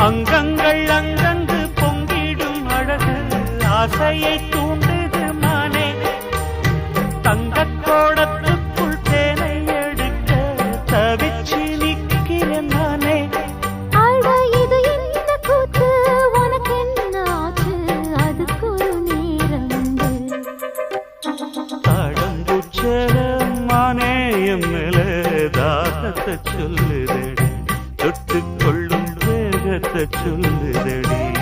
அங்கங்கள் அங்கங்கு பொங்கிடும் அழகு ஆசையை தூண்டுது மானே. தங்கக் கோடத்துக்குள் தேனை எடுக்க தவிச்சு நிற்கிறேன் நானே. அட இது என்ன கூத்து, உனக்கு என்ன ஆச்சு, அதுக்கு ஒரு நேரமுண்டு. தாழம்பூச்சர மானே என் மேல தாகத்தை சொல்லுதடி, தொட்டுக் கொள்ளும் வேகத்தை சொல்லுதடி.